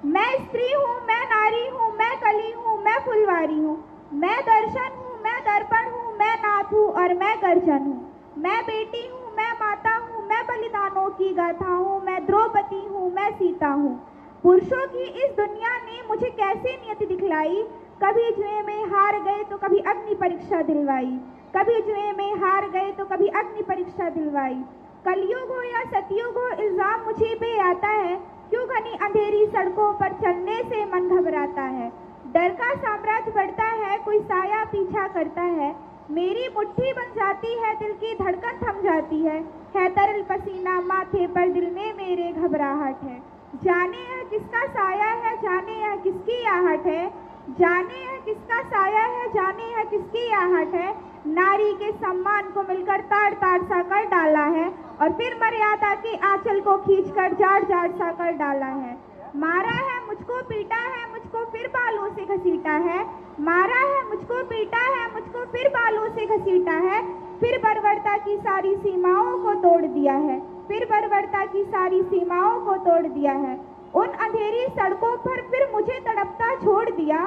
मैं स्त्री हूँ, मैं नारी हूँ, मैं कली हूँ, मैं फुलवारी हूँ, मैं दर्शन हूँ, मैं दर्पण हूँ, मैं नाथ हूँ और मैं गर्जन हूँ। मैं बेटी हूँ, मैं माता हूँ, मैं बलिदानों की गाथा हूँ, मैं द्रौपदी हूँ, मैं सीता हूँ। पुरुषों की इस दुनिया ने मुझे कैसे नियति दिखलाई, कभी जुए में हार गए तो कभी अग्नि परीक्षा दिलवाई, कभी जुए में हार गए तो कभी अग्नि परीक्षा दिलवाई। कलयुग हो या सतयुग हो, इल्जाम मुझे पे आता है, क्यों घनी अंधेरी सड़कों पर चलने से मन घबराता है। डर का साम्राज्य बढ़ता है, कोई साया पीछा करता है, मेरी मुट्ठी बन जाती है, दिल की धड़कन थम जाती है तरल पसीना माथे पर, दिल में मेरे घबराहट है। जाने यह किसका साया है, जाने यह किसकी आहट है, जाने यह किसका साया है, जाने यह किसकी आहट है। नारी के सम्मान को मिलकर ताड़ ताड़ सा कर डाला है, और फिर मर्यादा के आंचल को खींचकर जाड़ जाड़ सा कर डाला है। मारा है मुझको, पीटा है मुझको, फिर बालों से घसीटा है, मारा है मुझको, पीटा है मुझको, फिर बालों से घसीटा है, फिर बर्बरता की सारी सीमाओं को तोड़ दिया है, फिर बर्बरता की सारी सीमाओं को तोड़ दिया है। उन अंधेरी सड़कों पर फिर मुझे तड़पता छोड़ दिया,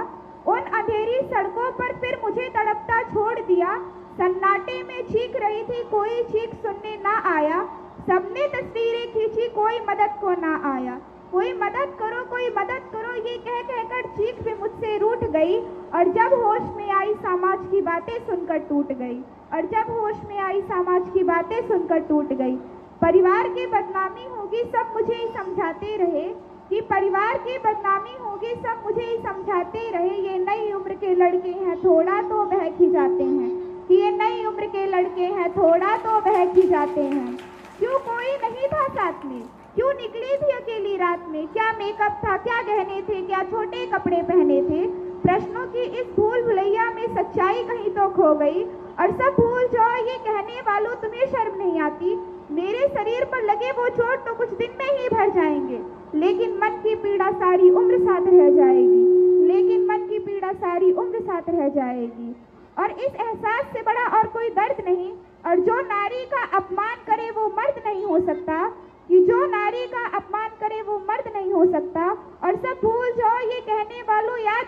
उन अंधेरी सड़कों पर फिर मुझे तड़पता छोड़ दिया। सन्नाटे में चीख रही थी, कोई चीख सुनने ना आया, सबने तस्वीरें खींची, कोई मदद को ना आया। कोई मदद करो, कोई मदद करो, ये कह कहकर चीख भी मुझसे रूठ गई, और जब होश में आई समाज की बातें सुनकर टूट गई, और जब होश में आई समाज की बातें सुनकर टूट गई। परिवार की बदनामी होगी सब मुझे ही समझाते रहे, कि परिवार की बदनामी होगी सब मुझे ही समझाते रहे। ये नई उम्र के लड़के हैं, थोड़ा तो बहक ही जाते हैं, कि ये नई उम्र के लड़के हैं, थोड़ा तो बहक ही जाते हैं। क्यों कोई नहीं था साथ में, क्यों निकली थी अकेली रात में, क्या मेकअप था, क्या गहने थे, क्या छोटे कपड़े पहने थे। प्रश्नों की इस भूल भुलैया में सच्चाई कहीं तो खो गई, और सब भूल जाओ ये कहने वालों, तुम्हें शर्म नहीं आती। मेरे शरीर पर लगे वो चोट तो कुछ दिन में ही भर जाएंगे, लेकिन मन की पीड़ा सारी उम्र साथ रह जाएगी, लेकिन मन की पीड़ा सारी उम्र साथ रह जाएगी। और इस एहसास से बड़ा और कोई दर्द नहीं, और जो नारी का अपमान करे वो मर्द नहीं हो सकता, कि जो नारी का अपमान करे वो मर्द नहीं हो सकता। और सब भूल जाओ ये कहने वालों, याद